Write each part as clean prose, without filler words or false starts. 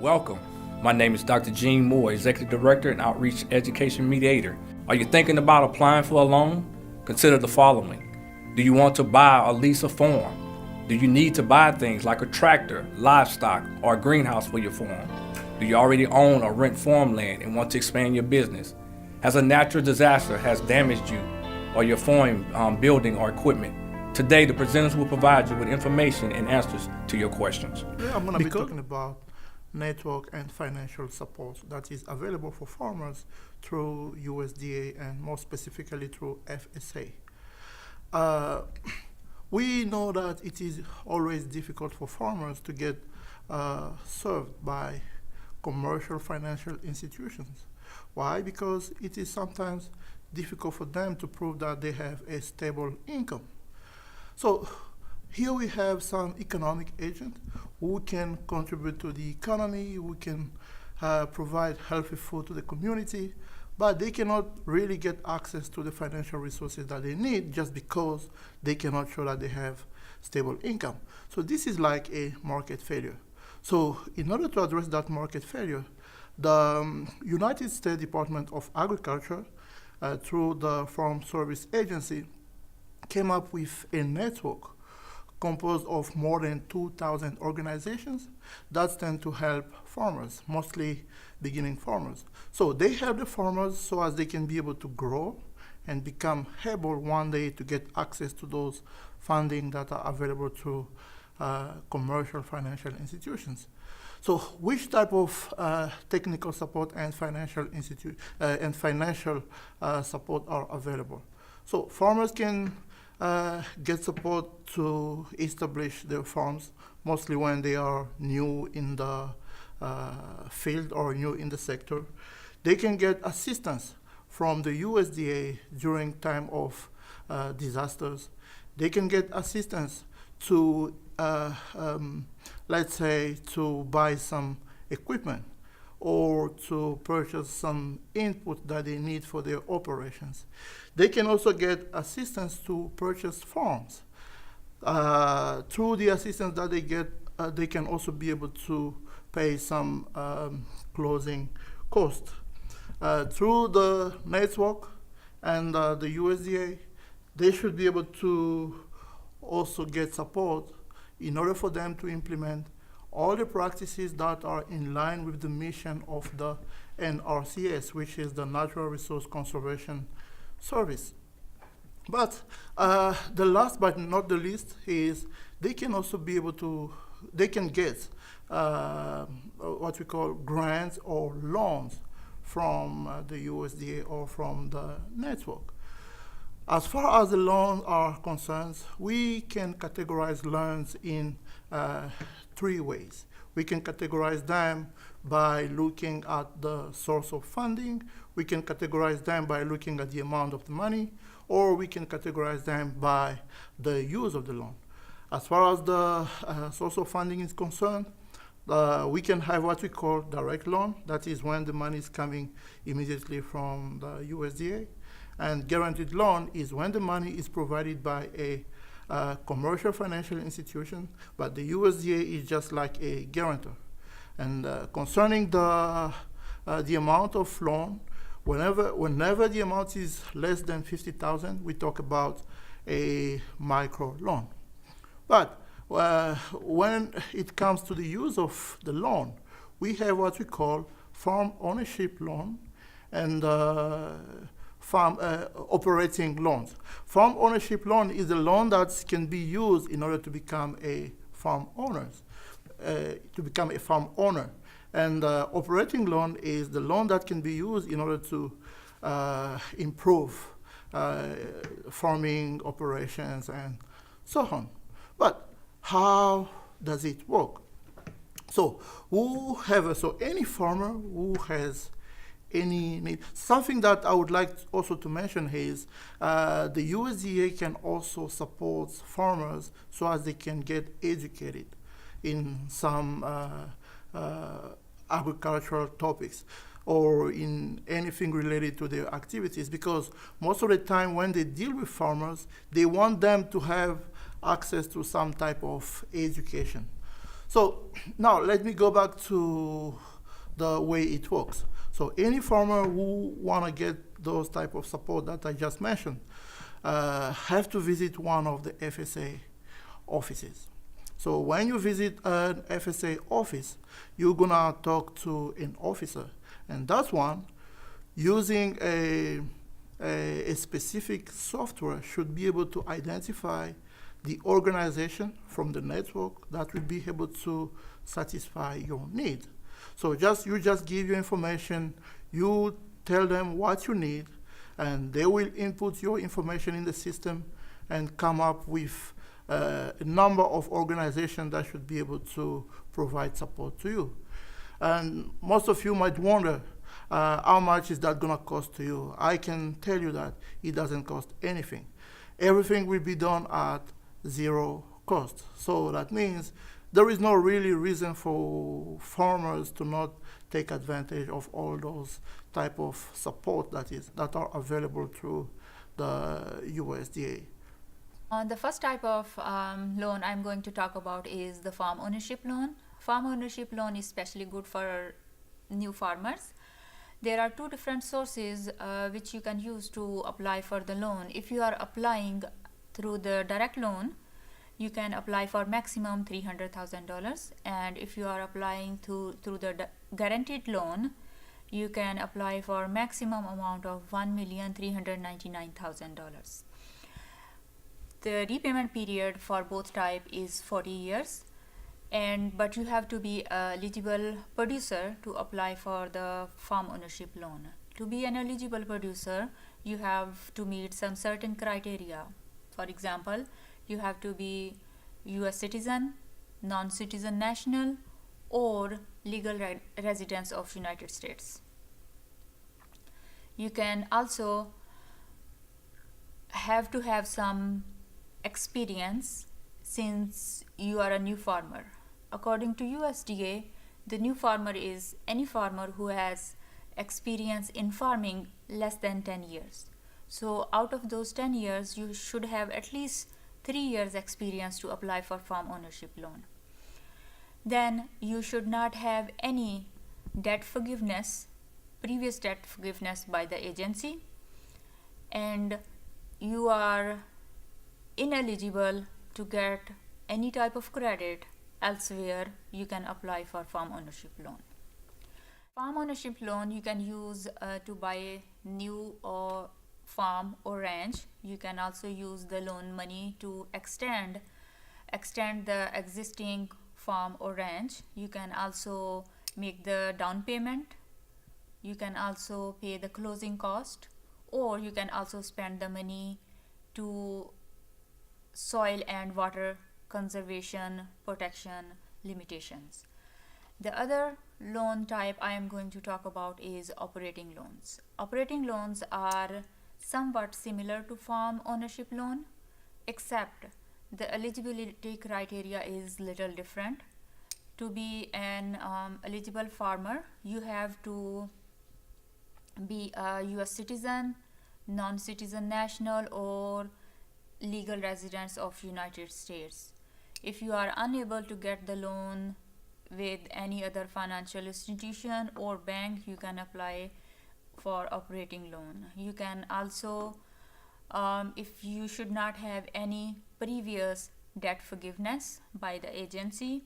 Welcome. My name is Dr. Gene Moore, Executive Director and Outreach Education Mediator. Are you thinking about applying for a loan? Consider the following. Do you want to buy or lease a farm? Do you need to buy things like a tractor, livestock, or a greenhouse for your farm? Do you already own or rent farmland and want to expand your business? Has a natural disaster has damaged you or your farm building or equipment? Today, the presenters will provide you with information and answers to your questions. Yeah, I'm going to be talking about network and financial support that is available for farmers through USDA and more specifically through FSA. We know that it is always difficult for farmers to get served by commercial financial institutions. Why? Because it is sometimes difficult for them to prove that they have a stable income. So here we have some economic agents who can contribute to the economy, who can provide healthy food to the community, but they cannot really get access to the financial resources that they need just because they cannot show that they have stable income. So this is like a market failure. So in order to address that market failure, the United States Department of Agriculture, through the Farm Service Agency, came up with a network composed of more than 2,000 organizations that stand to help farmers, mostly beginning farmers. So they help the farmers so as they can be able to grow and become able one day to get access to those funding that are available through commercial financial institutions. So which type of technical support and financial support are available? So farmers can get support to establish their farms, mostly when they are new in the field or new in the sector. They can get assistance from the USDA during time of disasters. They can get assistance to, let's say, to buy some equipment or to purchase some input that they need for their operations. They can also get assistance to purchase farms. Through the assistance that they get, they can also be able to pay some closing costs. Through the network and the USDA, they should be able to also get support in order for them to implement all the practices that are in line with the mission of the NRCS, which is the Natural Resource Conservation Service. But the last but not the least is they can also be able to, they can get what we call grants or loans from the USDA or from the network. As far as the loans are concerned, we can categorize loans in 3 ways. We can categorize them by looking at the source of funding, we can categorize them by looking at the amount of the money, or we can categorize them by the use of the loan. As far as the source of funding is concerned, we can have what we call direct loan. That is when the money is coming immediately from the USDA. And guaranteed loan is when the money is provided by a commercial financial institution, but the USDA is just like a guarantor. And concerning the amount of loan, whenever the amount is less than $50,000, we talk about a micro loan. But when it comes to the use of the loan, we have what we call farm ownership loan and farm operating loans. Farm ownership loan is a loan that can be used in order to become a farm owner. And operating loan is the loan that can be used in order to improve farming operations and so on. But how does it work? So any farmer who has any need. Something that I would like also to mention is the USDA can also support farmers so as they can get educated in some agricultural topics or in anything related to their activities, because most of the time when they deal with farmers, they want them to have access to some type of education. So now let me go back to the way it works. So any farmer who want to get those type of support that I just mentioned have to visit one of the FSA offices. So when you visit an FSA office, you're gonna talk to an officer, and that one, using a specific software, should be able to identify the organization from the network that will be able to satisfy your need. So you just give your information, you tell them what you need, and they will input your information in the system and come up with a number of organizations that should be able to provide support to you. And most of you might wonder, how much is that going to cost to you? I can tell you that it doesn't cost anything. Everything will be done at zero cost. So that means there is no really reason for farmers to not take advantage of all those type of support that are available through the USDA. The first type of loan I'm going to talk about is the farm ownership loan. Farm ownership loan is especially good for new farmers. There are two different sources which you can use to apply for the loan. If you are applying through the direct loan, you can apply for maximum $300,000, and if you are applying through the guaranteed loan, you can apply for maximum amount of $1,399,000. The repayment period for both type is 40 years, but you have to be an eligible producer to apply for the farm ownership loan. To be an eligible producer, you have to meet some certain criteria. For example, you have to be US citizen, non-citizen national, or legal residents of United States. You can also have to have some experience since you are a new farmer. According to USDA, the new farmer is any farmer who has experience in farming less than 10 years. So out of those 10 years, you should have at least 3 years experience to apply for farm ownership loan. Then you should not have any previous debt forgiveness by the agency, and you are ineligible to get any type of credit elsewhere. You can apply for farm ownership loan. Farm ownership loan you can use to buy new or farm or ranch. You can also use the loan money to extend the existing farm or ranch. You can also make the down payment. You can also pay the closing cost, or you can also spend the money to soil and water conservation protection limitations. The other loan type I am going to talk about is operating loans. Operating loans are somewhat similar to farm ownership loan, except the eligibility criteria is little different. To be an eligible farmer, you have to be a US citizen, non-citizen national, or legal residents of United States. If you are unable to get the loan with any other financial institution or bank, you can apply for operating loan. You can also, if you should not have any previous debt forgiveness by the agency,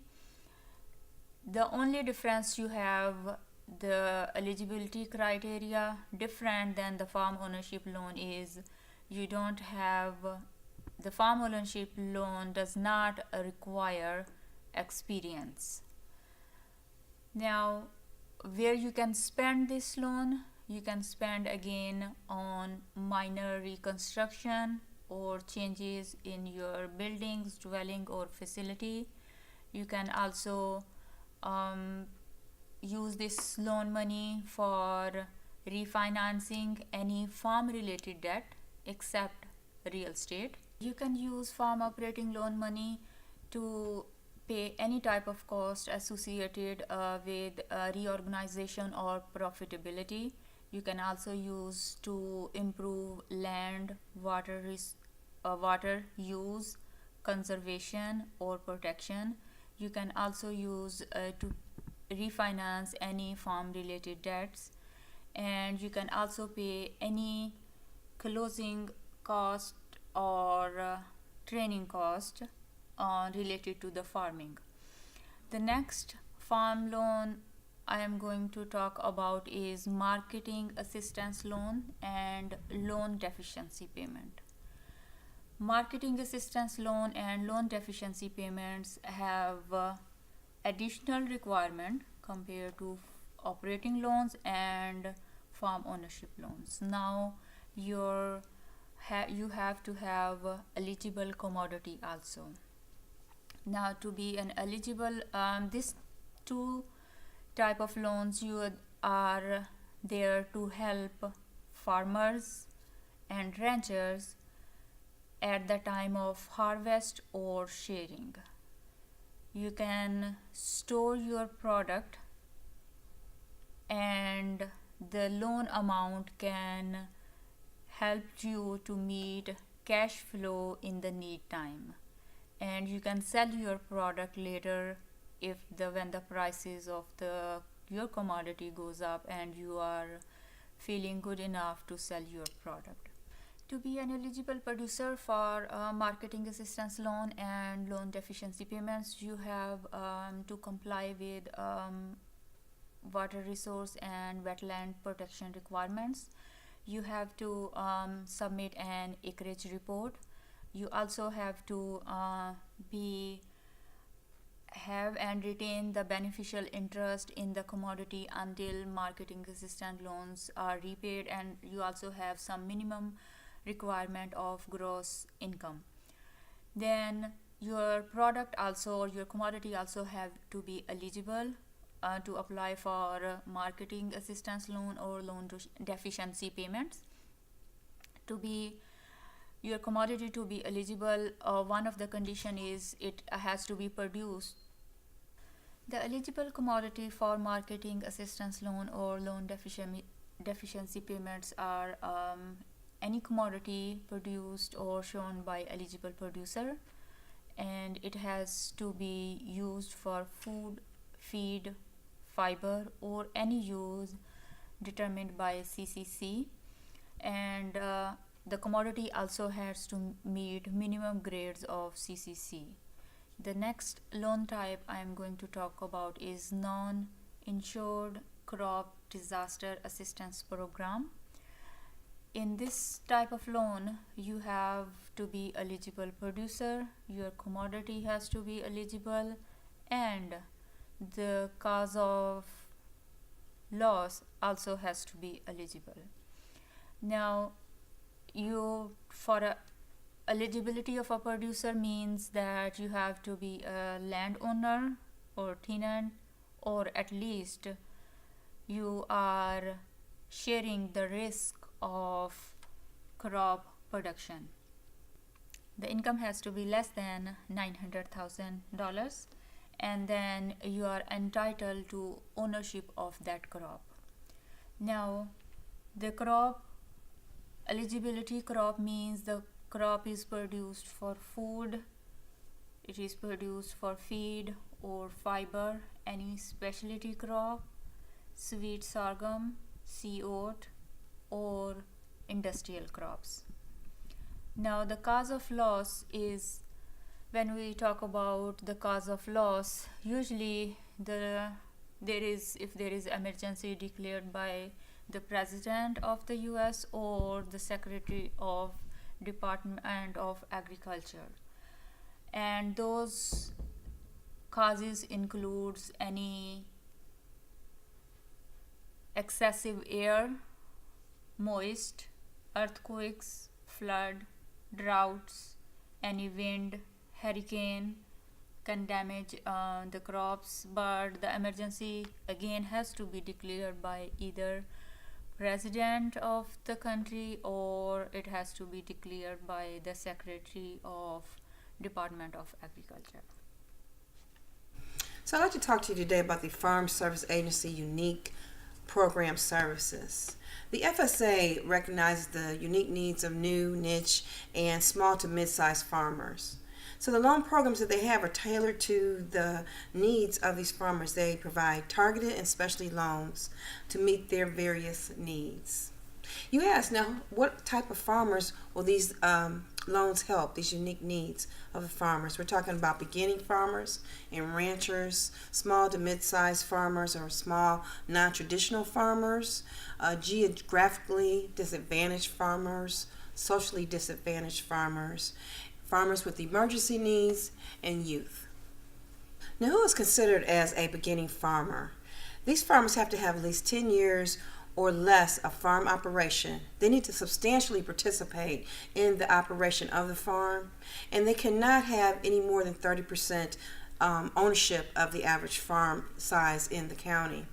the only difference you have the eligibility criteria different than the farm ownership loan is you don't have the farm ownership loan does not require experience. Now, where you can spend this loan, you can spend again on minor reconstruction or changes in your buildings, dwelling, or facility. You can also use this loan money for refinancing any farm related debt except real estate. You can use farm operating loan money to pay any type of cost associated with reorganization or profitability. You can also use to improve land, water use, conservation, or protection. You can also use to refinance any farm related debts, and you can also pay any closing cost or training cost related to the farming. The next farm loan I am going to talk about is marketing assistance loan and loan deficiency payment. Marketing assistance loan and loan deficiency payments have additional requirement compared to operating loans and farm ownership loans. Now you have to have eligible commodity also. Now to be an eligible, this two type of loans you are there to help farmers and ranchers at the time of harvest or sharing. You can store your product and the loan amount can help you to meet cash flow in the need time, and you can sell your product later if when the prices of your commodity goes up and you are feeling good enough to sell your product. To be an eligible producer for marketing assistance loan and loan deficiency payments, you have to comply with water resource and wetland protection requirements. You have to submit an acreage report. You also have to have and retain the beneficial interest in the commodity until marketing assistance loans are repaid, and you also have some minimum requirement of gross income. Then your product also, or your commodity also have to be eligible to apply for marketing assistance loan or loan deficiency payments. To be your commodity to be eligible, one of the condition is it has to be produced. The eligible commodity for marketing assistance loan or loan deficiency payments are any commodity produced or shown by eligible producer, and it has to be used for food, feed, fiber, or any use determined by CCC, and the commodity also has to meet minimum grades of CCC. The next loan type I am going to talk about is non-insured crop disaster assistance program. In this type of loan, you have to be eligible producer, your commodity has to be eligible, and the cause of loss also has to be eligible. Now, eligibility of a producer means that you have to be a landowner or tenant, or at least you are sharing the risk of crop production. The income has to be less than $900,000, and then you are entitled to ownership of that crop. Now, the crop eligibility crop means the crop is produced for food, it is produced for feed or fiber, any specialty crop, sweet sorghum, sea oat, or industrial crops. Now, the cause of loss is, when we talk about the cause of loss, usually if there is emergency declared by the President of the US or the Secretary of Department of Agriculture, and those causes includes any excessive air, moist, earthquakes, flood, droughts, any wind, hurricane can damage the crops, but the emergency again has to be declared by either President of the country, or it has to be declared by the Secretary of Department of Agriculture. So I'd like to talk to you today about the Farm Service Agency Unique Program Services. The FSA recognizes the unique needs of new, niche, and small to mid-sized farmers. So the loan programs that they have are tailored to the needs of these farmers. They provide targeted and specialty loans to meet their various needs. You ask now, what type of farmers will these loans help, these unique needs of the farmers? We're talking about beginning farmers and ranchers, small to mid-sized farmers or small non-traditional farmers, geographically disadvantaged farmers, socially disadvantaged farmers, farmers with emergency needs, and youth. Now, who is considered as a beginning farmer? These farmers have to have at least 10 years or less of farm operation. They need to substantially participate in the operation of the farm, and they cannot have any more than 30% ownership of the average farm size in the county.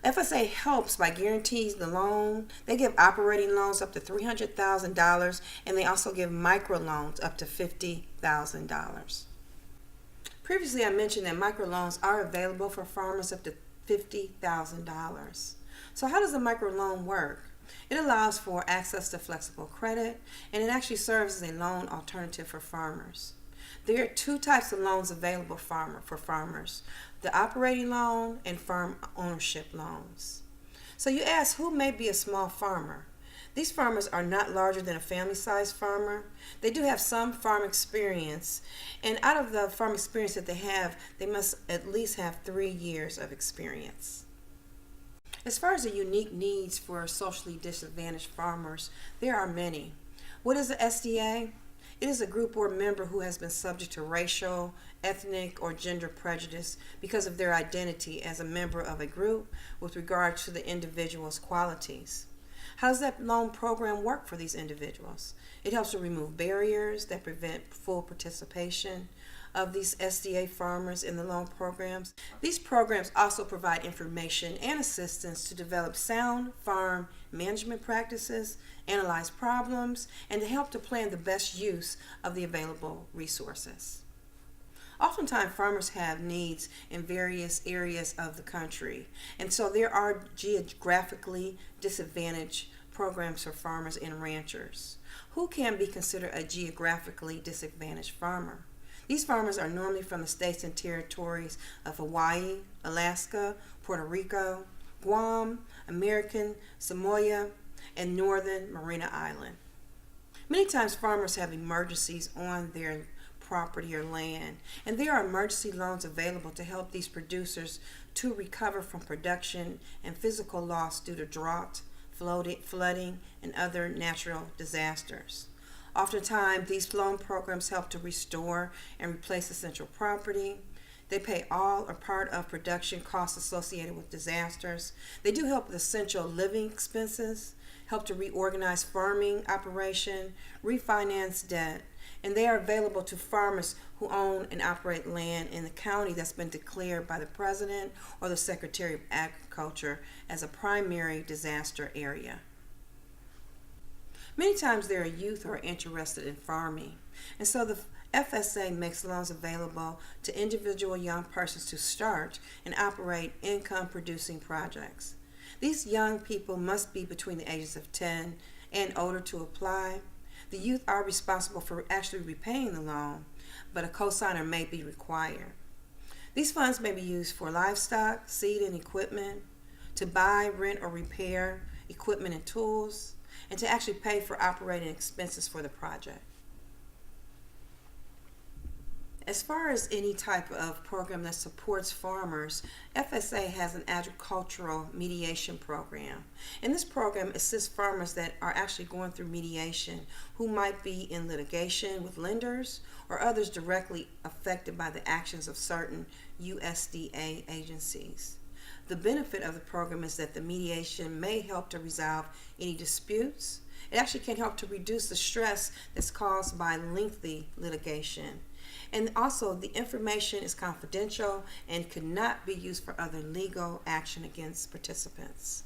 FSA helps by guarantees the loan. They give operating loans up to $300,000, and they also give microloans up to $50,000. Previously, I mentioned that microloans are available for farmers up to $50,000. So how does a microloan work? It allows for access to flexible credit, and it actually serves as a loan alternative for farmers. There are two types of loans available for farmers: the operating loan and farm ownership loans. So you ask, who may be a small farmer? These farmers are not larger than a family-sized farmer. They do have some farm experience, and out of the farm experience that they must at least have 3 years of experience. As far as the unique needs for socially disadvantaged farmers, there are many. What is the SDA? It is a group or member who has been subject to racial, ethnic, or gender prejudice because of their identity as a member of a group with regard to the individual's qualities. How does that loan program work for these individuals? It helps to remove barriers that prevent full participation of these SDA farmers in the loan programs. These programs also provide information and assistance to develop sound farm management practices, analyze problems, and to help to plan the best use of the available resources. Oftentimes, farmers have needs in various areas of the country, and so there are geographically disadvantaged programs for farmers and ranchers. Who can be considered a geographically disadvantaged farmer? These farmers are normally from the states and territories of Hawaii, Alaska, Puerto Rico, Guam, American Samoa, and Northern Mariana Island. Many times farmers have emergencies on their property or land, and there are emergency loans available to help these producers to recover from production and physical loss due to drought, flooding, and other natural disasters. Oftentimes, these loan programs help to restore and replace essential property. They pay all or part of production costs associated with disasters. They do help with essential living expenses, help to reorganize farming operation, refinance debt, and they are available to farmers who own and operate land in the county that's been declared by the President or the Secretary of Agriculture as a primary disaster area. Many times there are youth who are interested in farming, and so the FSA makes loans available to individual young persons to start and operate income-producing projects. These young people must be between the ages of 10 and older to apply. The youth are responsible for actually repaying the loan, but a cosigner may be required. These funds may be used for livestock, seed, and equipment, to buy, rent, or repair equipment and tools, and to actually pay for operating expenses for the project. As far as any type of program that supports farmers, FSA has an agricultural mediation program. And this program assists farmers that are actually going through mediation who might be in litigation with lenders or others directly affected by the actions of certain USDA agencies. The benefit of the program is that the mediation may help to resolve any disputes. It actually can help to reduce the stress that's caused by lengthy litigation. And also, the information is confidential and could not be used for other legal action against participants.